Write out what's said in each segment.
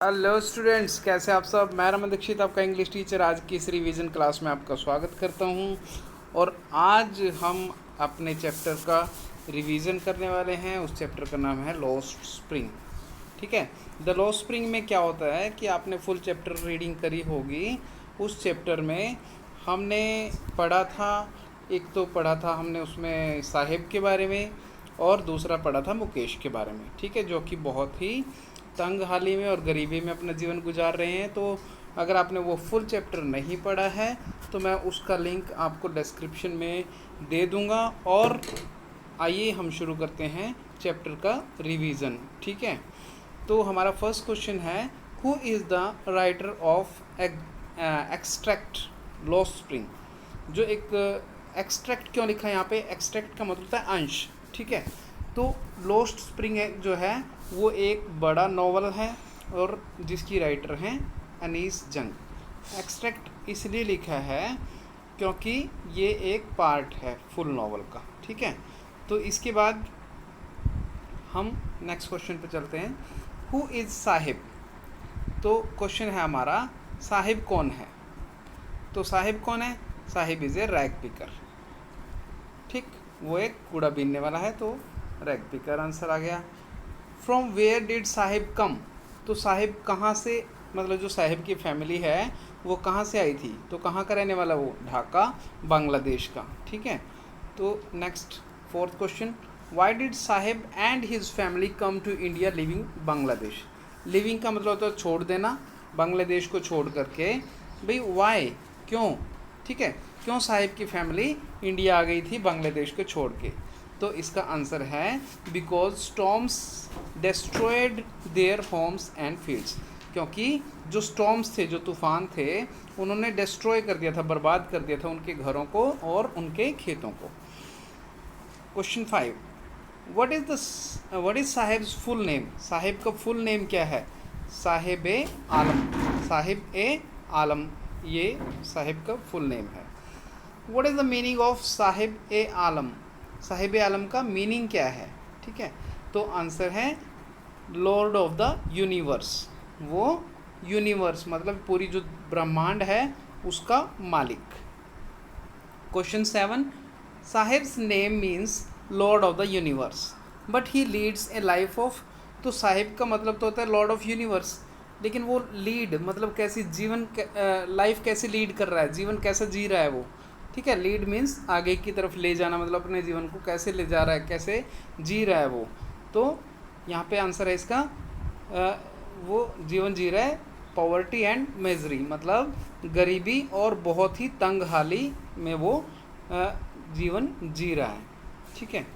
Hello students, कैसे आप सब। मैं रमन दीक्षित, आपका इंग्लिश टीचर, आज की इस रिवीजन क्लास में आपका स्वागत करता हूं। और आज हम अपने चैप्टर का रिवीजन करने वाले हैं। उस चैप्टर का नाम है लॉस्ट स्प्रिंग। ठीक है। द लॉस्ट स्प्रिंग में क्या होता है कि आपने फुल चैप्टर रीडिंग करी होगी। उस चैप्टर में हमने पढ़ा था, एक तो पढ़ा था हमने उसमें साहिब के बारे में, और दूसरा पढ़ा था मुकेश के बारे में। ठीक है, जो कि बहुत ही तंग हाली में और गरीबी में अपना जीवन गुजार रहे हैं। तो अगर आपने वो फुल चैप्टर नहीं पढ़ा है तो मैं उसका लिंक आपको डिस्क्रिप्शन में दे दूंगा। और आइए हम शुरू करते हैं चैप्टर का रिवीजन। ठीक है। तो हमारा फर्स्ट क्वेश्चन है, who is the writer of extract lost spring. जो एक एक्सट्रैक्ट क्यों लिखा है यहाँ पे, एक्सट्रैक्ट का मतलब होता है अंश। ठीक है। तो लॉस्ट स्प्रिंग जो है वो एक बड़ा नॉवल है और जिसकी राइटर हैं अनीस जंग। एक्सट्रैक्ट इसलिए लिखा है क्योंकि ये एक पार्ट है फुल नॉवल का। ठीक है। तो इसके बाद हम नेक्स्ट क्वेश्चन पे चलते हैं, हु इज़ साहिब। तो क्वेश्चन है हमारा, साहिब कौन है। तो साहिब कौन है, Sahib is a rag picker. ठीक, वो एक कूड़ा बीनने वाला है, तो रैग पिकर आंसर आ गया। फ्रॉम वेयर डिड साहिब कम। तो साहिब कहाँ से, मतलब जो साहिब की फैमिली है वो कहाँ से आई थी। तो कहाँ का रहने वाला, वो ढाका बांग्लादेश का। ठीक है। तो next fourth question, why did Sahib and his family come to India leaving Bangladesh. Leaving का मतलब होता है छोड़ देना, बांग्लादेश को छोड़ करके। भाई वाई, क्यों। ठीक है, क्यों साहिब की फैमिली इंडिया आ गई थी बांग्लादेश को छोड़ के। तो इसका आंसर है because storms destroyed their homes and fields. क्योंकि जो स्टॉर्म्स थे, जो तूफान थे, उन्होंने डिस्ट्रॉय कर दिया था, बर्बाद कर दिया था उनके घरों को और उनके खेतों को। Question 5, what is sahibs full name. Sahib का फुल नेम क्या है, साहिब ए आलम। साहिब ए आलम, ये साहिब का फुल नेम है। What is the meaning of Sahib e Alam. Sahib e Alam का मीनिंग क्या है। ठीक है। तो आंसर है लॉर्ड ऑफ द यूनिवर्स। वो यूनिवर्स मतलब पूरी जो ब्रह्मांड है उसका मालिक। Question 7, Sahib's name means lord of the universe but he leads a life of. तो साहिब का मतलब तो होता है लॉर्ड ऑफ यूनिवर्स, लेकिन वो लीड मतलब कैसी जीवन लाइफ कैसे लीड कर रहा है, जीवन कैसा जी रहा है वो। ठीक है। लीड मीन्स आगे की तरफ ले जाना, मतलब अपने जीवन को कैसे ले जा रहा है, कैसे जी रहा है वो। तो यहाँ पे आंसर है इसका वो जीवन जी रहा है पॉवर्टी एंड मेजरी, मतलब गरीबी और बहुत ही तंग हाली में वो जीवन जी रहा है। ठीक है।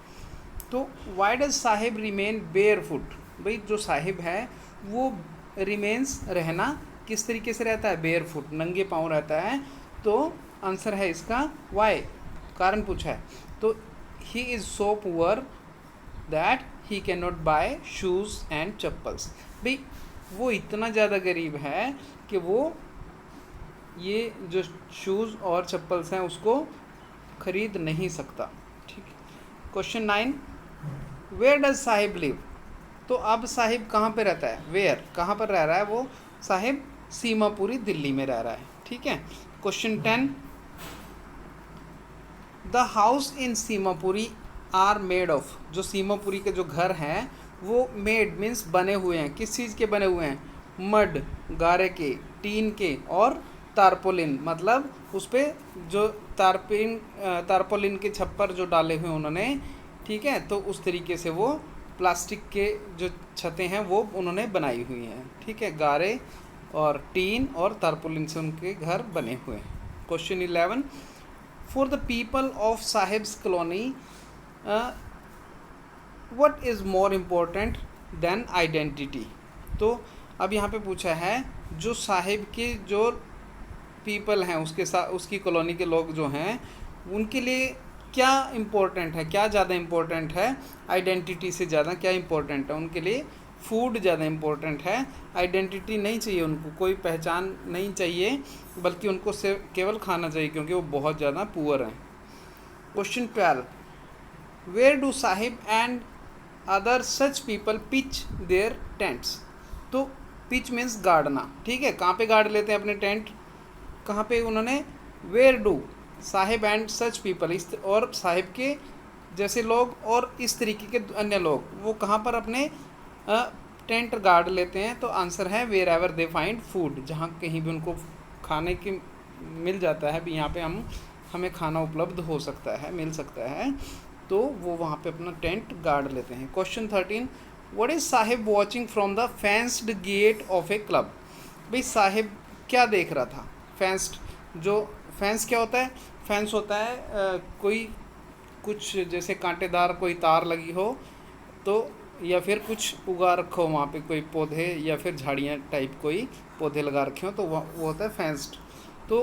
तो why does Sahib remain bear foot. भाई जो साहिब है वो रिमेन्स रहना किस तरीके से रहता है, बेयर फुट, नंगे पाँव रहता है। तो आंसर है इसका वाई, कारण पूछा है। तो he is so poor that he can not buy shoes and chappals. भाई वो इतना ज़्यादा गरीब है कि वो ये जो शूज़ और चप्पल्स हैं उसको खरीद नहीं सकता। ठीक है। Question 9, where does Sahib live. तो अब साहिब कहाँ पे रहता है, वेयर कहाँ पर रह रहा है वो। साहिब सीमापुरी दिल्ली में रह रहा है। ठीक है। Question 10, the house in Seemapuri are made of. जो सीमापुरी के जो घर हैं वो मेड मीन्स बने हुए हैं, किस चीज़ के बने हुए हैं, मड गारे के, टीन के, और तारपोलिन मतलब उस पर जो तारपोलिन के छप्पर जो डाले हुए उन्होंने। ठीक है। तो उस तरीके से वो प्लास्टिक के जो छतें हैं वो उन्होंने बनाई हुई हैं। ठीक है। गारे और टीन और तारपोलिन से उनके घर बने हुए हैं। Question 11, for the people of sahibs colony what is more important than identity. तो अब यहाँ पे पूछा है जो साहिब के जो पीपल हैं उसके साथ, उसकी कॉलोनी के लोग जो हैं उनके लिए क्या इम्पोर्टेंट है, क्या ज़्यादा इम्पोर्टेंट है, आइडेंटिटी से ज़्यादा क्या इम्पोर्टेंट है उनके लिए। फूड ज़्यादा इम्पोर्टेंट है, आइडेंटिटी नहीं चाहिए उनको, कोई पहचान नहीं चाहिए, बल्कि उनको सिर्फ केवल खाना चाहिए क्योंकि वो बहुत ज़्यादा पुअर हैं। Question 12, where do Sahib and other such people pitch their tents. तो पिच मीन्स गाड़ना, ठीक है। कहाँ पे गाड़ लेते हैं अपने टेंट, कहाँ पे उन्होंने, where do Sahib and such people, इस और साहिब के जैसे लोग और इस तरीके के अन्य लोग वो कहाँ पर अपने टेंट गाड़ लेते हैं। तो आंसर है wherever they find food, जहाँ कहीं भी उनको खाने की मिल जाता है, भी यहाँ पे हमें खाना उपलब्ध हो सकता है, मिल सकता है, तो वो वहाँ पे अपना टेंट गाड़ लेते हैं। Question 13, what is Sahib watching from the fenced gate of a club. भाई साहिब क्या देख रहा था, फेंस्ड, जो फेंस क्या होता है, फेंस होता है कोई कुछ जैसे कांटेदार कोई तार लगी हो तो, या फिर कुछ उगा रखा हो वहाँ पे कोई पौधे या फिर झाड़ियाँ टाइप कोई पौधे लगा रखे हो, तो वो होता है फेंस्ड। तो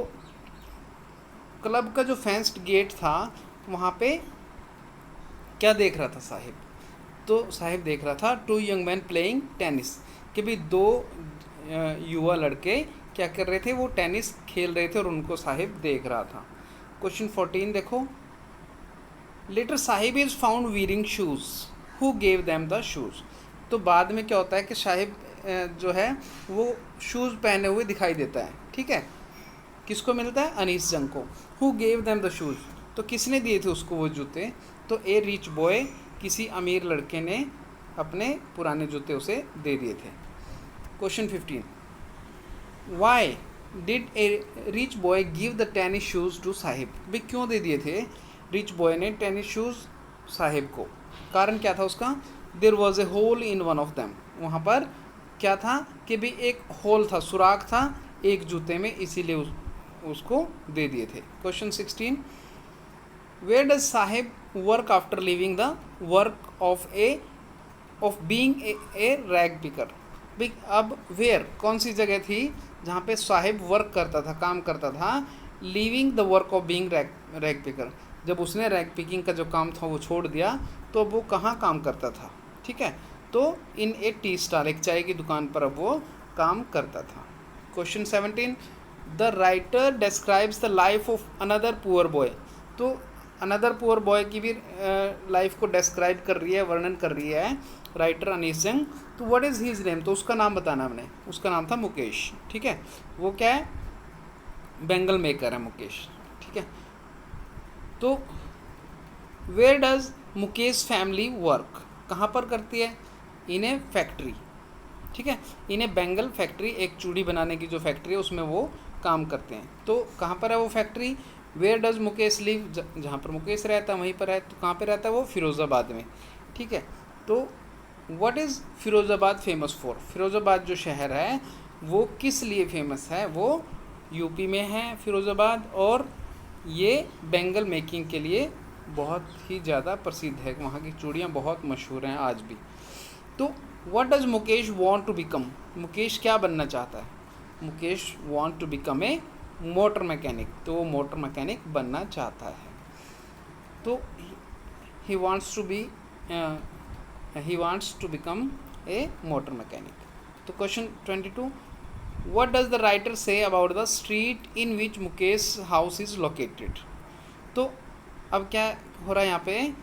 क्लब का जो फेंस्ड गेट था वहाँ पे क्या देख रहा था साहिब, तो साहिब देख रहा था two young man playing tennis, कि भाई दो युवा लड़के क्या कर रहे थे, वो टेनिस खेल रहे थे और उनको साहिब देख रहा था। क्वेश्चन 14 देखो, later Sahib is found wearing shoes, who gave them the shoes. तो बाद में क्या होता है कि साहिब जो है वो शूज़ पहने हुए दिखाई देता है, ठीक है। किसको मिलता है, अनीस जंग को। Who gave them the shoes, तो किसने दिए थे उसको वो जूते, तो ए रिच बॉय, किसी अमीर लड़के ने अपने पुराने जूते उसे दे दिए थे। Question 15, why did a rich boy give the tennis shoes to Sahib. भाई क्यों दे दिए थे रिच बॉय ने टेनिस शूज़ साहिब को, कारण क्या था उसका, there was a hole in one of them, वहाँ पर क्या था कि भाई एक होल था, सुराख था एक जूते में, इसीलिए उसको दे दिए थे। Question 16, where does Sahib work after leaving the work of being a rag picker. भाई अब वेयर कौन सी जगह थी जहाँ पे साहिब वर्क करता था, काम करता था, living the work of being rag picker, जब उसने रैग पिकिंग का जो काम था वो छोड़ दिया तो वो कहाँ काम करता था, ठीक है, तो इन ए टी स्टाल, एक चाय की दुकान पर अब वो काम करता था। Question 17, the writer describes the life of another poor boy. तो अनदर पुअर बॉय की भी लाइफ को डिस्क्राइब कर रही है, वर्णन कर रही है राइटर अनीस जंग। तो व्हाट इज़ हिज नेम, तो उसका नाम बताना हमने, उसका नाम था मुकेश, ठीक है। वो क्या है, बेंगल मेकर है मुकेश, ठीक है। तो where does Mukesh family work, कहाँ पर करती है, इन ए फैक्ट्री, ठीक है, इन्हें बेंगल फैक्ट्री, एक चूड़ी बनाने की जो फैक्ट्री है उसमें वो काम करते हैं। तो कहाँ पर है वो factory, where does Mukesh live, जहाँ पर मुकेश रहता है वहीं पर है। तो कहाँ पे रहता है वो, फिरोज़ाबाद में, ठीक है। तो what is Firozabad famous for, Firozabad जो शहर है वो किस लिए फेमस है, वो यूपी में है फिरोज़ाबाद, और ये बेंगल मेकिंग के लिए बहुत ही ज़्यादा प्रसिद्ध है, वहाँ की चूड़ियाँ बहुत मशहूर हैं आज भी। तो what does Mukesh want to become, Mukesh क्या बनना चाहता है, Mukesh want to become a motor mechanic, तो वो मोटर मैकेनिक बनना चाहता है। तो he wants to become a motor mechanic. तो question 22, what does the writer say about the street in which Mukesh house is located. तो अब क्या हो रहा है यहाँ पे,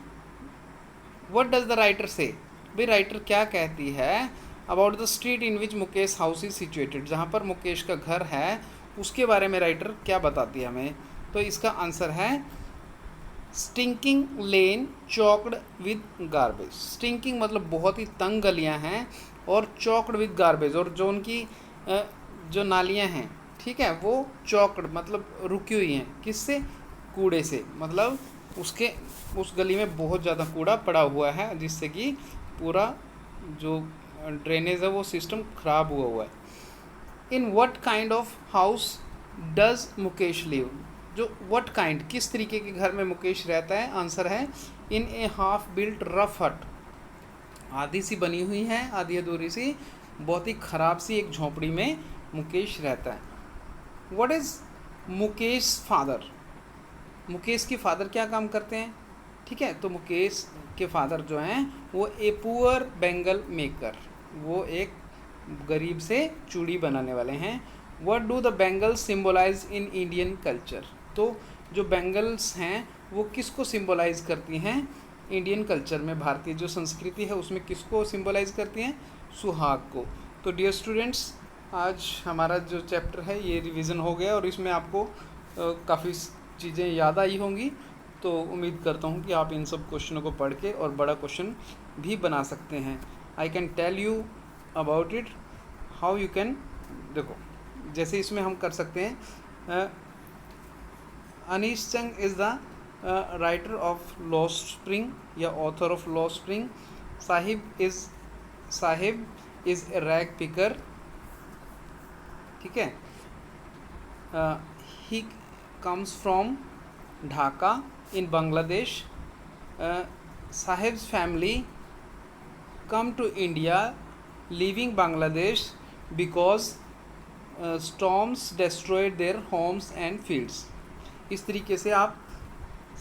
व्हाट डज द राइटर से, भाई राइटर क्या कहती है about the street in which Mukesh house is situated, जहाँ पर मुकेश का घर है उसके बारे में राइटर क्या बताती है हमें। तो इसका आंसर है stinking lane choked with garbage. Stinking मतलब बहुत ही तंग गलियाँ हैं, और चॉक्ड विद गार्बेज, और जो उनकी जो नालियाँ हैं, ठीक है, वो चॉक्ड मतलब रुकी हुई हैं, किससे, कूड़े से, मतलब उस गली में बहुत ज़्यादा कूड़ा पड़ा हुआ है जिससे कि पूरा जो ड्रेनेज है वो सिस्टम ख़राब हुआ है। In what kind of house does Mukesh live, जो व्हाट काइंड किस तरीके के घर में मुकेश रहता है, आंसर है इन ए हाफ बिल्ट रफ हट, आधी सी बनी हुई है, आधी अधूरी सी, बहुत ही ख़राब सी एक झोंपड़ी में मुकेश रहता है। What is Mukesh father, Mukesh के फादर क्या काम करते हैं, ठीक है। तो मुकेश के फादर जो हैं वो ए पुअर बेंगल मेकर, वो एक गरीब से चूड़ी बनाने वाले हैं। What do the bangles symbolize in Indian culture, तो जो बेंगल्स हैं वो किसको सिम्बोलाइज करती हैं इंडियन कल्चर में, भारतीय जो संस्कृति है उसमें किसको सिम्बोलाइज करती हैं, सुहाग को। तो डियर स्टूडेंट्स, आज हमारा जो चैप्टर है ये रिवीजन हो गया और इसमें आपको काफ़ी चीज़ें याद आई होंगी। तो उम्मीद करता हूँ कि आप इन सब क्वेश्चनों को पढ़ के और बड़ा क्वेश्चन भी बना सकते हैं। I can tell you about it how you can. देखो, जैसे इसमें हम कर सकते हैं, Anees Jung is the writer of lost spring या author of lost spring. Sahib is a rag picker, ठीक है। He comes from Dhaka in Bangladesh. Sahib's family come to India leaving Bangladesh because storms destroyed their homes and fields. इस तरीके से आप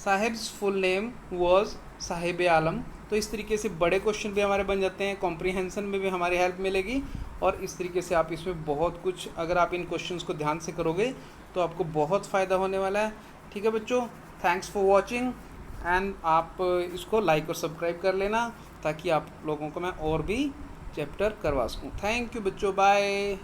Sahib's full name was Sahib Alam. तो इस तरीके से बड़े क्वेश्चन भी हमारे बन जाते हैं, कॉम्प्रीहेंशन में भी हमारी हेल्प मिलेगी और इस तरीके से आप इसमें बहुत कुछ, अगर आप इन क्वेश्चंस को ध्यान से करोगे तो आपको बहुत फ़ायदा होने वाला है। ठीक है बच्चों, थैंक्स फॉर वॉचिंग एंड आप इसको लाइक और सब्सक्राइब कर लेना ताकि आप लोगों को मैं और भी चैप्टर करवा सकूँ। थैंक यू बच्चों, बाय।